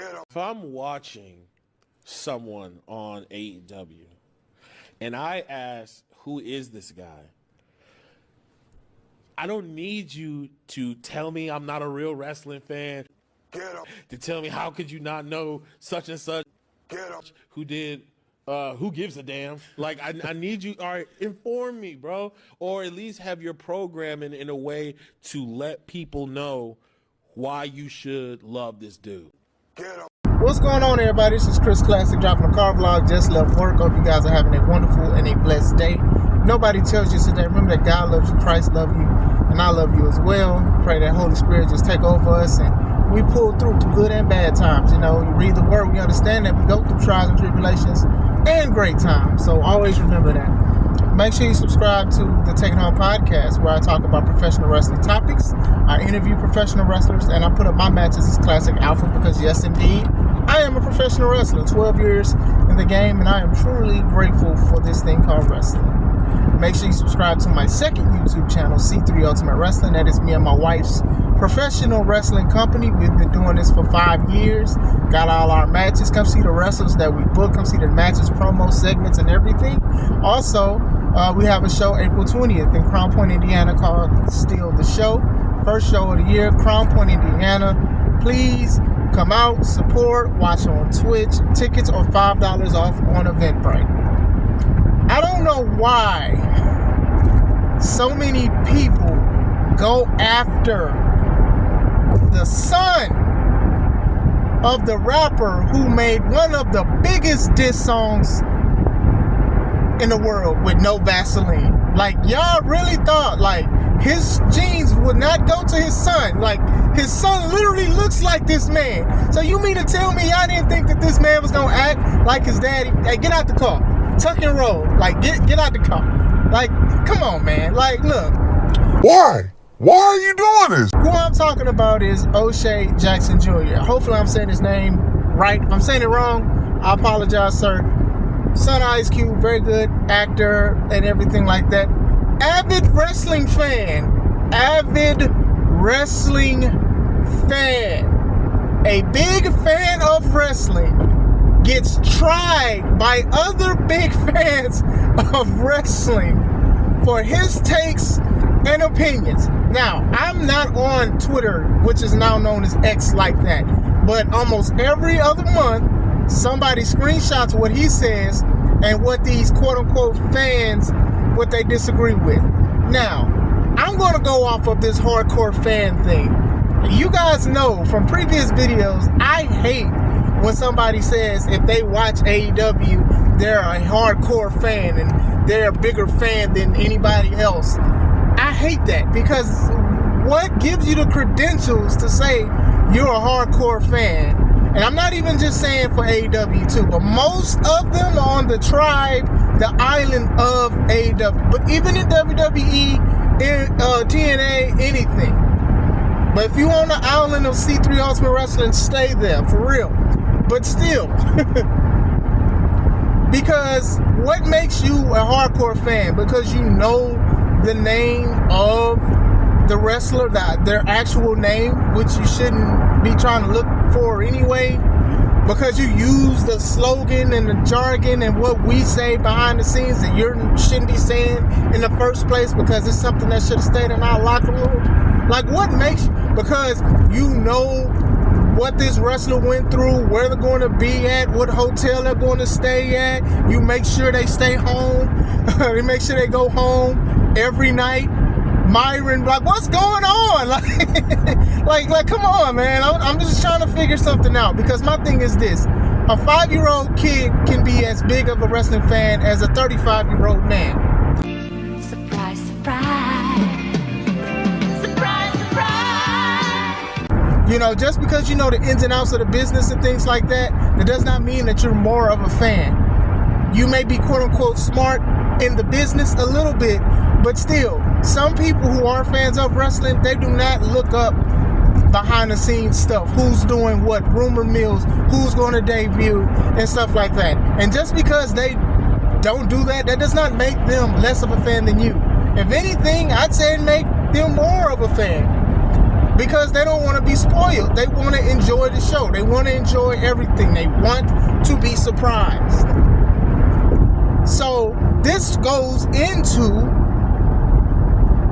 If I'm watching someone on AEW and I ask, who is this guy? I don't need you to tell me I'm not a real wrestling fan. To tell me, how could you not know such and such who did who gives a damn? Like, I need you, all right, inform me, bro. Or at least have your programming in a way to let people know why you should love this dude. What's going on, everybody? This is Chris Classic dropping a car vlog. Just left work. Hope you guys are having a wonderful and a blessed day. Nobody tells you today. Remember that God loves you, Christ loves you, and I love you as well. Pray that Holy Spirit just take over us and we pull through good and bad times. You know, you read the word, we understand that we go through trials and tribulations and great times. So always remember that. Make sure you subscribe to the Take It Home podcast, where I talk about professional wrestling topics. I interview professional wrestlers, and I put up my matches as Classic Alpha because, yes, indeed, I am a professional wrestler, 12 years in the game, and I am truly grateful for this thing called wrestling. Make sure you subscribe to my second YouTube channel, C3 Ultimate Wrestling. That is me and my wife's professional wrestling company. We've been doing this for 5 years. Got all our matches. Come see the wrestlers that we book. Come see the matches, promo segments, and everything. Also, we have a show April 20th in Crown Point, Indiana called Steal the Show. First show of the year, Crown Point, Indiana. Please come out, support, watch on Twitch. Tickets are $5 off on Eventbrite. I don't know why so many people go after the son of the rapper who made one of the biggest diss songs in the world with no Vaseline. Like, y'all really thought like his genes would not go to his son? Like, his son literally looks like this man. So you mean to tell me y'all didn't think that this man was gonna act like his daddy? Hey, get out the car, tuck and roll. Like, get out the car. Like, come on, man. Like, look. Why? Why are you doing this? Who I'm talking about is O'Shea Jackson Jr. Hopefully I'm saying his name right. If I'm saying it wrong, I apologize, sir. Son of Ice Cube, very good actor and everything like that. Avid wrestling fan. A big fan of wrestling gets tried by other big fans of wrestling for his takes and opinions. Now, I'm not on Twitter, which is now known as X, like that, but almost every other month somebody screenshots what he says and what these quote-unquote fans, what they disagree with. Now, I'm going to go off of this hardcore fan thing. You guys know from previous videos, I hate when somebody says if they watch AEW, they're a hardcore fan and they're a bigger fan than anybody else. I hate that, because what gives you the credentials to say you're a hardcore fan? And I'm not even just saying for AEW too, but most of them are on the tribe, the island of AEW. But even in WWE, in TNA, anything. But if you on the island of C3 Ultimate Wrestling, stay there, for real. But still, because what makes you a hardcore fan? Because you know the name of the wrestler, their actual name, which you shouldn't be trying to look for anyway, because you use the slogan and the jargon and what we say behind the scenes that you shouldn't be saying in the first place, because it's something that should have stayed in our locker room. Like, what makes you? Because you know what this wrestler went through, where they're going to be at, what hotel they're going to stay at. You make sure they stay home. You make sure they go home every night. Myron, like, what's going on? Like, come on, man. I'm just trying to figure something out, because my thing is this. A 5-year-old kid can be as big of a wrestling fan as a 35-year-old man. Surprise, surprise. Surprise, surprise. You know, just because you know the ins and outs of the business and things like that, that does not mean that you're more of a fan. You may be quote-unquote smart in the business a little bit, but still, some people who are fans of wrestling, they do not look up behind the scenes stuff. Who's doing what, rumor mills, who's going to debut, and stuff like that. And just because they don't do that, that does not make them less of a fan than you. If anything, I'd say it make them more of a fan. because they don't want to be spoiled. They want to enjoy the show. They want to enjoy everything. They want to be surprised. So this goes into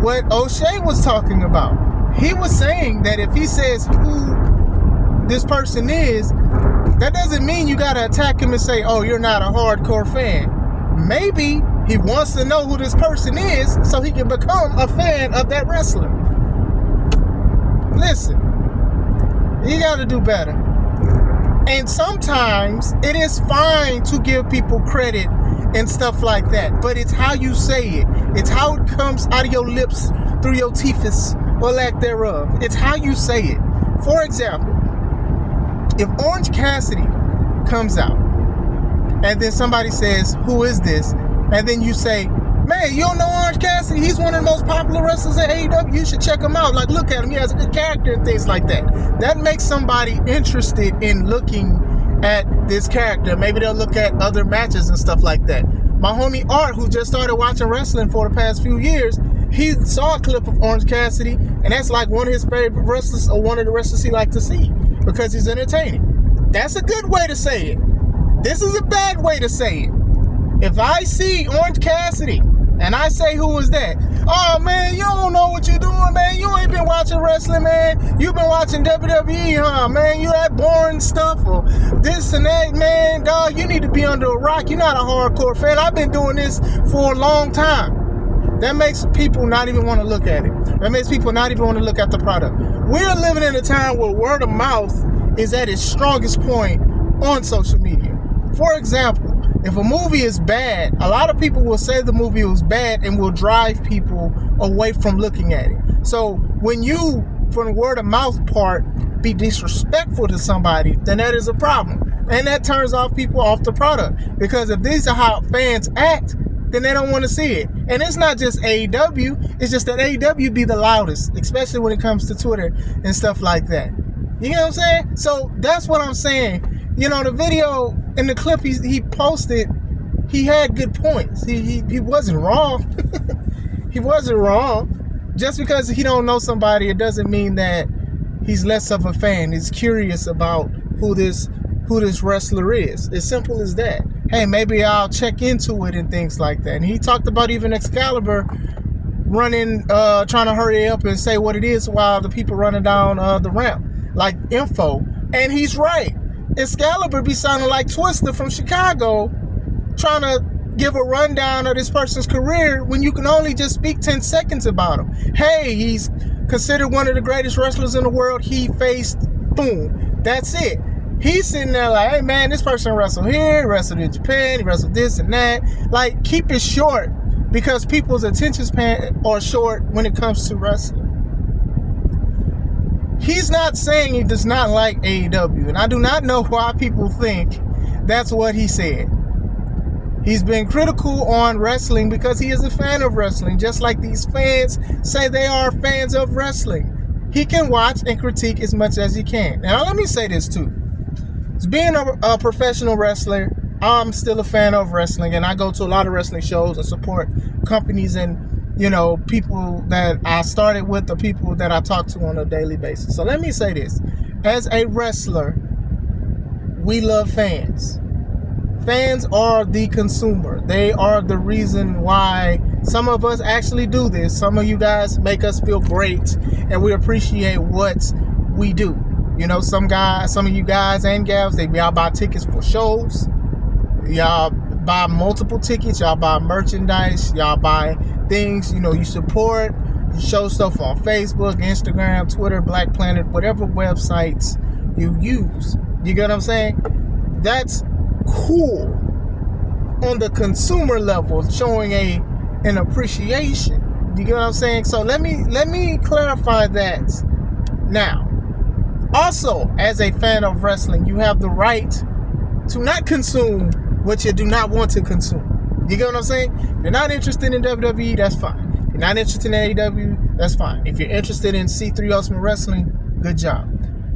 what O'Shea was talking about. He was saying that if he says who this person is, that doesn't mean you gotta attack him and say, oh, you're not a hardcore fan. Maybe he wants to know who this person is so he can become a fan of that wrestler. Listen, you gotta do better. And sometimes it is fine to give people credit and stuff like that, but it's how you say it. It's how it comes out of your lips, through your teethus, or lack thereof. It's how you say it. For example, if Orange Cassidy comes out and then somebody says, who is this? And then you say, man, you don't know Orange Cassidy? He's one of the most popular wrestlers at AEW. You should check him out. Like, look at him. He has a good character and things like that. That makes somebody interested in looking at this character. Maybe they'll look at other matches and stuff like that. My homie Art, who just started watching wrestling for the past few years, he saw a clip of Orange Cassidy, and that's like one of his favorite wrestlers, or one of the wrestlers he likes to see, because he's entertaining. That's a good way to say it. This is a bad way to say it. If I see Orange Cassidy and I say, who is that? Oh, man, you don't know what you're doing, man. You ain't been watching wrestling, man. You've been watching WWE, huh, man? You that boring stuff or this and that, man. Dog, you need to be under a rock. You're not a hardcore fan. I've been doing this for a long time. That makes people not even want to look at it. That makes people not even want to look at the product. We're living in a time where word of mouth is at its strongest point on social media. For example, if a movie is bad, a lot of people will say the movie was bad and will drive people away from looking at it. So when you, from the word of mouth part, be disrespectful to somebody, then that is a problem. And that turns off people off the product. Because if these are how fans act, then they don't want to see it. And it's not just AEW, it's just that AEW be the loudest, especially when it comes to Twitter and stuff like that. You know what I'm saying? So that's what I'm saying. You know, the video in the clip he posted, he had good points. He wasn't wrong. He wasn't wrong. Just because he don't know somebody, it doesn't mean that he's less of a fan. He's curious about who this wrestler is. As simple as that. Hey, maybe I'll check into it and things like that. And he talked about even Excalibur running, trying to hurry up and say what it is while the people running down the ramp, like info. And he's right. Excalibur be sounding like Twister from Chicago, trying to give a rundown of this person's career when you can only just speak 10 seconds about him. Hey, he's considered one of the greatest wrestlers in the world. He faced, boom, that's it. He's sitting there like, hey man, this person wrestled here, he wrestled in Japan, he wrestled this and that. Like, keep it short, because people's attention span are short when it comes to wrestling. He's not saying he does not like AEW, and I do not know why people think that's what he said. He's been critical on wrestling because he is a fan of wrestling, just like these fans say they are fans of wrestling. He can watch and critique as much as he can. Now, let me say this too. As being a professional wrestler, I'm still a fan of wrestling, and I go to a lot of wrestling shows and support companies and, you know, people that I started with, or people that I talk to on a daily basis. So let me say this. As a wrestler, we love fans. Fans are the consumer. They are the reason why some of us actually do this. Some of you guys make us feel great, and we appreciate what we do. You know, some of you guys and gals, y'all buy tickets for shows. Y'all buy multiple tickets. Y'all buy merchandise. Y'all buy things. You know, you support. You show stuff on Facebook, Instagram, Twitter, Black Planet, whatever websites you use. You get what I'm saying? That's cool on the consumer level, showing an appreciation. You get what I'm saying? So let me clarify that now. Also, as a fan of wrestling, you have the right to not consume what you do not want to consume. You get what I'm saying? If you're not interested in WWE, that's fine. If you're not interested in AEW, that's fine. If you're interested in C3 Ultimate Wrestling, good job.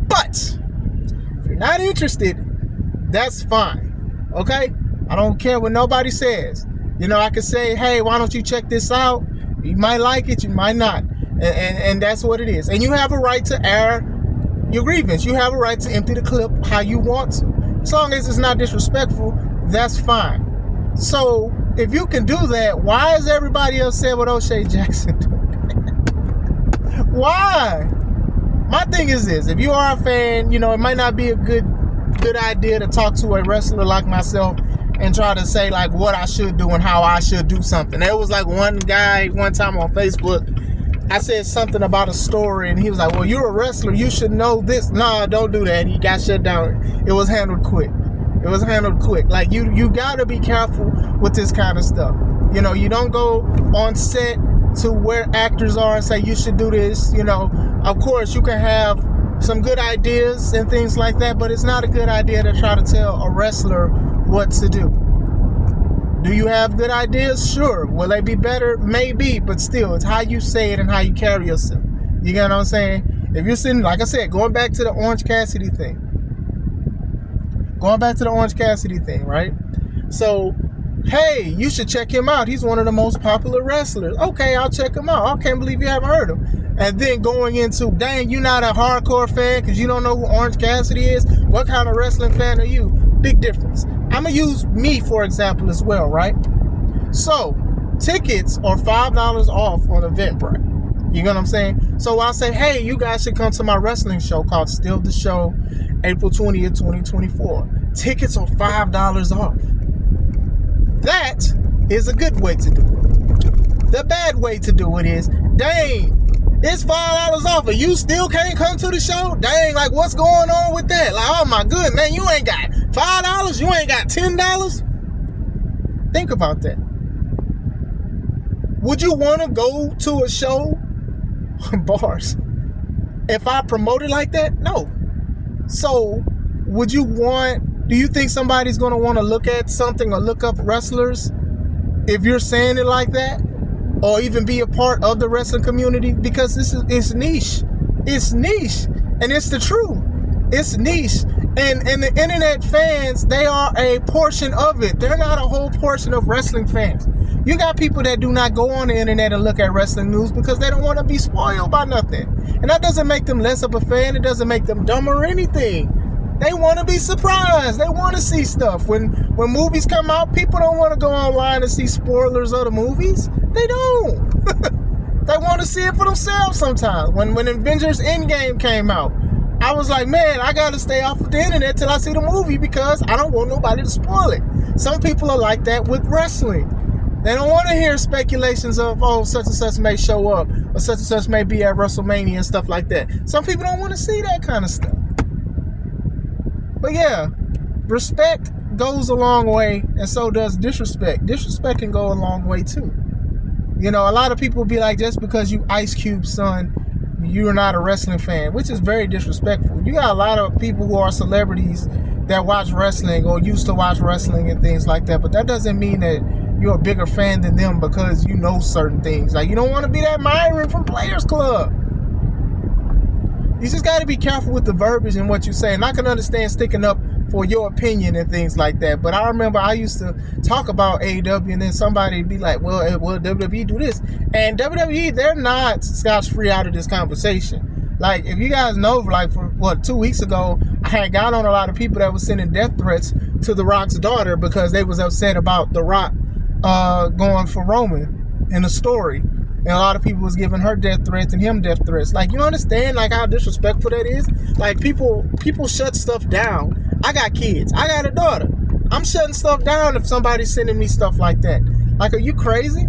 But if you're not interested, that's fine. Okay? I don't care what nobody says. You know, I could say, hey, why don't you check this out? You might like it, you might not. And that's what it is. And you have a right to air your grievance. You have a right to empty the clip how you want to. As long as it's not disrespectful, that's fine. So if you can do that, why is everybody upset with O'Shea Jackson doing that? Why? My thing is this: if you are a fan, it might not be a good idea to talk to a wrestler like myself and try to say like what I should do and how I should do something. There was like one guy one time on Facebook, I said something about a story and he was like, well, you're a wrestler, you should know this. No, don't do that. He got shut down. It was handled quick. Like you gotta be careful with this kind of stuff. You don't go on set to where actors are and say you should do this. Of course you can have some good ideas and things like that, but it's not a good idea to try to tell a wrestler what to do. Do you have good ideas? Sure. Will they be better? Maybe, but still, it's how you say it and how you carry yourself. You get what I'm saying? If you're sitting, like I said, going back to the Orange Cassidy thing, right? So, hey, you should check him out. He's one of the most popular wrestlers. Okay, I'll check him out. I can't believe you haven't heard him. And then going into, dang, you're not a hardcore fan because you don't know who Orange Cassidy is? What kind of wrestling fan are you? Big difference. I'm going to use me, for example, as well, right? So, tickets are $5 off on Eventbrite. You know what I'm saying? So I say, hey, you guys should come to my wrestling show called Still the Show, April 20th, 2024. Tickets are $5 off. That is a good way to do it. The bad way to do it is, dang, it's $5 off and you still can't come to the show? Dang, like what's going on with that? Like, oh my goodness, man, you ain't got $5, you ain't got $10? Think about that. Would you want to go to a show, bars, if I promote it like that? No. So, do you think somebody's going to want to look at something or look up wrestlers if you're saying it like that? Or even be a part of the wrestling community? Because it's niche. It's niche. And it's the truth. It's niche. And the internet fans, they are a portion of it. They're not a whole portion of wrestling fans. You got people that do not go on the internet and look at wrestling news because they don't want to be spoiled by nothing. And that doesn't make them less of a fan. It doesn't make them dumb or anything. They want to be surprised. They want to see stuff. When movies come out, people don't want to go online and see spoilers of the movies. They don't. They want to see it for themselves sometimes. When Avengers Endgame came out, I was like, man, I got to stay off of the internet till I see the movie because I don't want nobody to spoil it. Some people are like that with wrestling. They don't want to hear speculations of, oh, such and such may show up or such and such may be at WrestleMania and stuff like that. Some people don't want to see that kind of stuff. But yeah, respect goes a long way, and so does disrespect. Disrespect can go a long way too. A lot of people be like, just because you Ice Cube's son, you're not a wrestling fan, which is very disrespectful. You got a lot of people who are celebrities that watch wrestling or used to watch wrestling and things like that, but that doesn't mean that you're a bigger fan than them because you know certain things. Like, you don't want to be that Myron from Players Club. You just got to be careful with the verbiage and what you say. And I can understand sticking up for your opinion and things like that. But I remember I used to talk about AEW and then somebody would be like, well, WWE do this. And WWE, they're not scotch-free out of this conversation. Like, if you guys know, like, for 2 weeks ago, I had got on a lot of people that was sending death threats to The Rock's daughter because they was upset about The Rock going for Roman in a story. And a lot of people was giving her death threats and him death threats. Like, you understand, like, how disrespectful that is? Like, people shut stuff down. I got kids. I got a daughter. I'm shutting stuff down if somebody's sending me stuff like that. Like, are you crazy?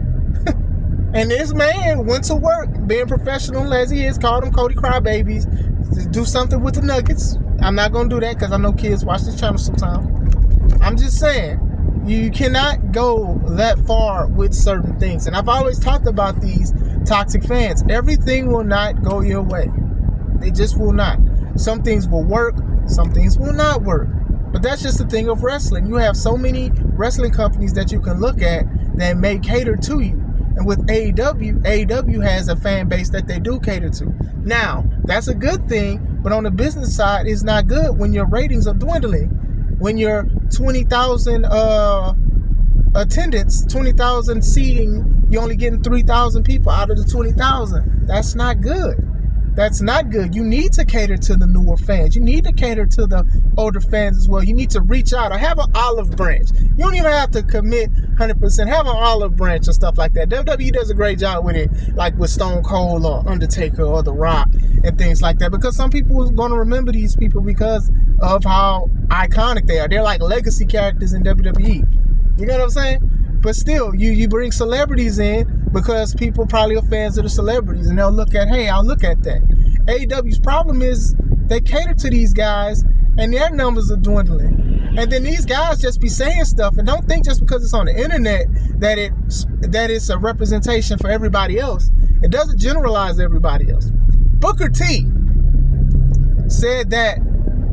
And this man went to work, being professional as he is, called them Cody Crybabies, to do something with the Nuggets. I'm not going to do that because I know kids watch this channel sometimes. I'm just saying, you cannot go that far with certain things. And I've always talked about these toxic fans. Everything will not go your way. They just will not. Some things will work, some things will not work. But that's just the thing of wrestling. You have so many wrestling companies that you can look at that may cater to you. And with AEW has a fan base that they do cater to. Now, that's a good thing, but on the business side, it's not good when your ratings are dwindling. When your 20,000 attendance, 20,000 seating You're only getting 3,000 people out of the 20,000. That's not good. That's not good. You need to cater to the newer fans. You need to cater to the older fans as well. You need to reach out or have an olive branch. You don't even have to commit 100%. Have an olive branch and stuff like that. WWE does a great job with it, like with Stone Cold or Undertaker or The Rock and things like that, because some people are going to remember these people because of how iconic they are. They're like legacy characters in WWE. You know what I'm saying? But still, you bring celebrities in because people probably are fans of the celebrities, and they'll look at, hey, I'll look at that. AEW's problem is they cater to these guys, and their numbers are dwindling. And then these guys just be saying stuff, and don't think just because it's on the internet that it's a representation for everybody else. It doesn't generalize everybody else. Booker T said that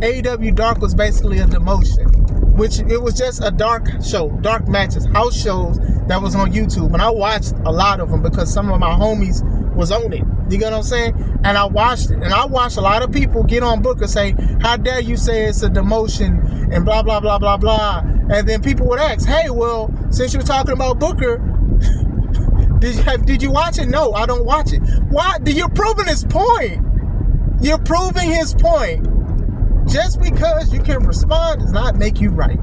AEW Dark was basically a demotion, which it was just a dark show, dark matches, house shows that was on YouTube. And I watched a lot of them because some of my homies was on it. You get what I'm saying? And I watched it. And I watched a lot of people get on Booker say, how dare you say it's a demotion and blah, blah, blah, blah, blah. And then people would ask, hey, well, since you're talking about Booker, did you watch it? No, I don't watch it. Why? You're proving his point. You're proving his point. Just because you can respond does not make you right.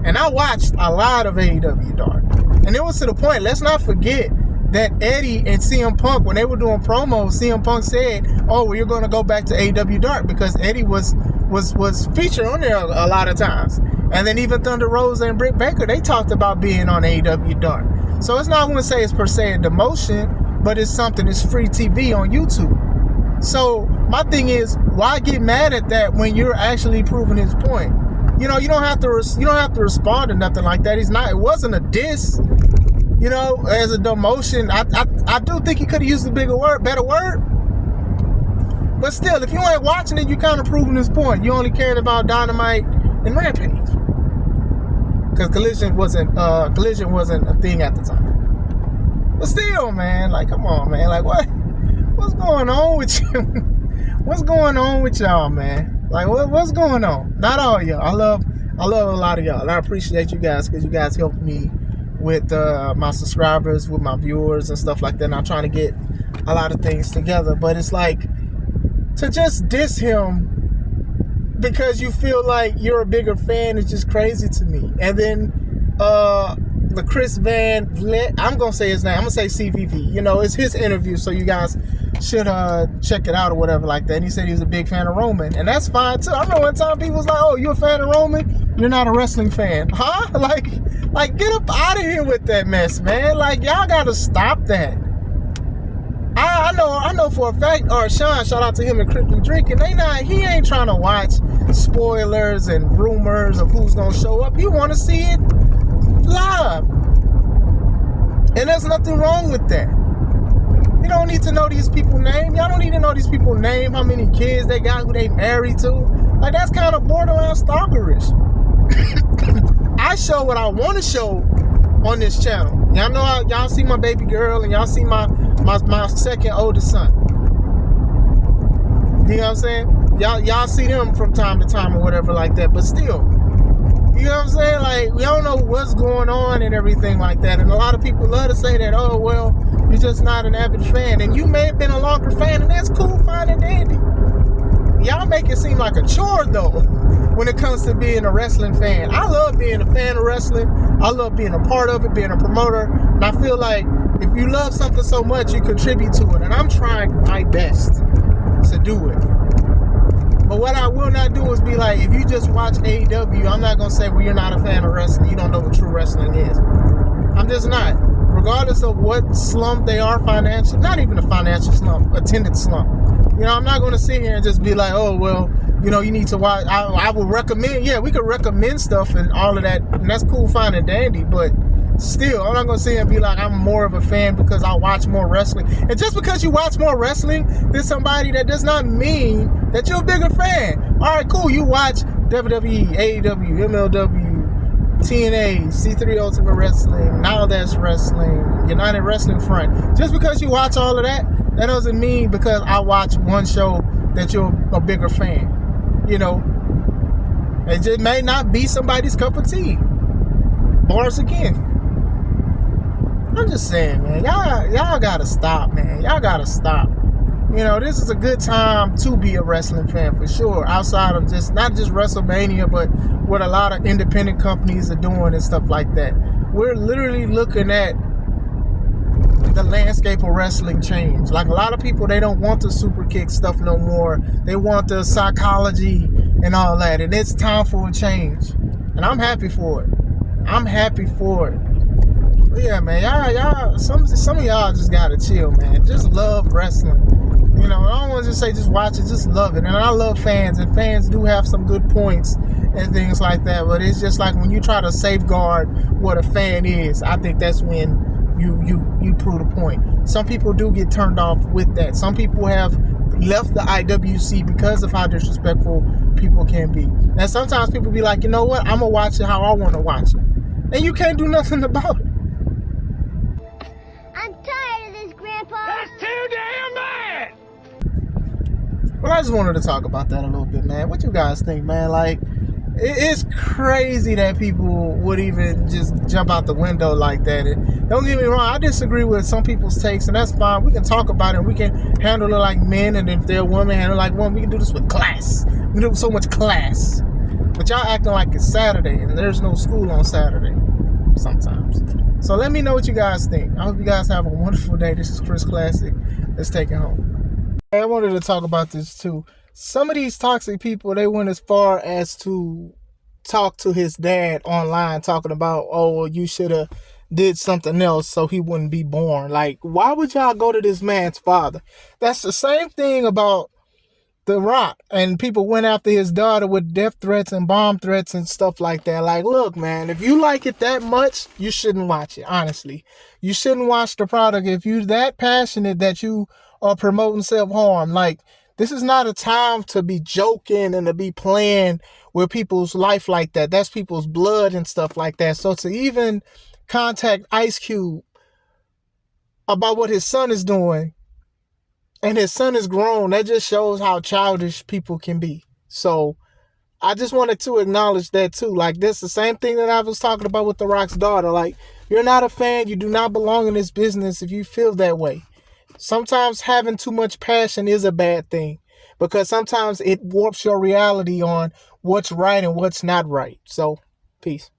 And I watched a lot of AEW Dark. And it was to the point, let's not forget that Eddie and CM Punk, when they were doing promos, CM Punk said, oh, well, you're going to go back to AEW Dark, because Eddie was featured on there a lot of times. And then even Thunder Rosa and Britt Baker, they talked about being on AEW Dark. So it's not going to say it's per se a demotion, but it's something, it's free TV on YouTube. So my thing is, why get mad at that when you're actually proving his point? You know, you don't have to respond to nothing like that. It wasn't a diss, you know, as a demotion. I do think he could have used a better word. But still, if you ain't watching it, you kind of proving his point. You only cared about Dynamite and Rampage, because Collision wasn't a thing at the time. But still, man, like, come on, man, like, what's going on with you? What's going on with y'all, man? Like, what's going on? Not all y'all. I love a lot of y'all, and I appreciate you guys, because you guys help me with my subscribers, with my viewers and stuff like that. And I'm trying to get a lot of things together, but it's like, to just diss him because you feel like you're a bigger fan is just crazy to me. And then the Chris Van Vliet, I'm gonna say his name, I'm gonna say CVV, you know, it's his interview, so you guys should check it out or whatever like that. And he said he was a big fan of Roman, and that's fine too. I remember one time people was like, oh, you a fan of Roman? You're not a wrestling fan. Huh? Like get up out of here with that mess, man. Like, y'all gotta stop that. I know for a fact, or Sean, shout out to him and Crippling Drinking, he ain't trying to watch spoilers and rumors of who's gonna show up. He wanna see it live. And there's nothing wrong with that. You don't need to know these people's name. Y'all don't need to know these people's name, how many kids they got, who they married to. Like, that's kind of borderline stalkerish. I show what I want to show on this channel. Y'all know, y'all see my baby girl, and y'all see my second oldest son. You know what I'm saying? Y'all see them from time to time or whatever like that, but still, you know what I'm saying? Like, we don't know what's going on and everything like that. And a lot of people love to say that, oh, well, you're just not an avid fan. And you may have been a longer fan, and that's cool, fine, and dandy. Y'all make it seem like a chore, though, when it comes to being a wrestling fan. I love being a fan of wrestling. I love being a part of it, being a promoter. And I feel like if you love something so much, you contribute to it. And I'm trying my best to do it. But what I will not do is be like, if you just watch AEW, I'm not going to say, well, you're not a fan of wrestling. You don't know what true wrestling is. I'm just not. Regardless of what slump they are financially, not even a financial slump, attendance slump. You know, I'm not going to sit here and just be like, oh, well, you know, you need to watch. I will recommend, yeah, we could recommend stuff and all of that, and that's cool, fine, and dandy, but still, I'm not going to sit here and be like, I'm more of a fan because I watch more wrestling. And just because you watch more wrestling than somebody, that does not mean that you're a bigger fan. All right, cool, you watch WWE, AEW, MLW, TNA, C3 Ultimate Wrestling, Now That's Wrestling, United Wrestling Front. Just because you watch all of that, that doesn't mean because I watch one show that you're a bigger fan. You know, it just may not be somebody's cup of tea. Bars again. I'm just saying, man, y'all gotta stop, man. Y'all gotta stop. You know, this is a good time to be a wrestling fan for sure. Outside of just not just WrestleMania, but what a lot of independent companies are doing and stuff like that. We're literally looking at the landscape of wrestling change. Like a lot of people, they don't want the super kick stuff no more. They want the psychology and all that, and it's time for a change. And I'm happy for it. I'm happy for it. But yeah, man, y'all, some of y'all just gotta chill, man. Just love wrestling. You know, I don't want to just say just watch it, just love it. And I love fans, and fans do have some good points and things like that. But it's just like when you try to safeguard what a fan is, I think that's when you prove the point. Some people do get turned off with that. Some people have left the IWC because of how disrespectful people can be. And sometimes people be like, you know what, I'm gonna watch it how I want to watch it, and you can't do nothing about it. I'm tired of this, Grandpa. That's too damn bad. Well, I just wanted to talk about that a little bit, man. What you guys think, man? Like, it's crazy that people would even just jump out the window like that. And don't get me wrong, I disagree with some people's takes, and that's fine. We can talk about it, and we can handle it like men, and if they're a woman, handle it like women. We can do this with class. We can do it with so much class. But y'all acting like it's Saturday, and there's no school on Saturday sometimes. So let me know what you guys think. I hope you guys have a wonderful day. This is Chris Classic. Let's take it home. Hey, I wanted to talk about this too. Some of these toxic people, they went as far as to talk to his dad online, talking about, oh, well, you should have did something else so he wouldn't be born. Like, why would y'all go to this man's father? That's the same thing about The Rock, and people went after his daughter with death threats and bomb threats and stuff like that. Like, look, man, if you like it that much, you shouldn't watch it, honestly. You shouldn't watch the product if you're that passionate that you are promoting self-harm. Like, this is not a time to be joking and to be playing with people's life like that. That's people's blood and stuff like that. So to even contact Ice Cube about what his son is doing, and his son is grown, that just shows how childish people can be. So I just wanted to acknowledge that too. Like, this is the same thing that I was talking about with The Rock's daughter. Like, you're not a fan. You do not belong in this business if you feel that way. Sometimes having too much passion is a bad thing, because sometimes it warps your reality on what's right and what's not right. So, peace.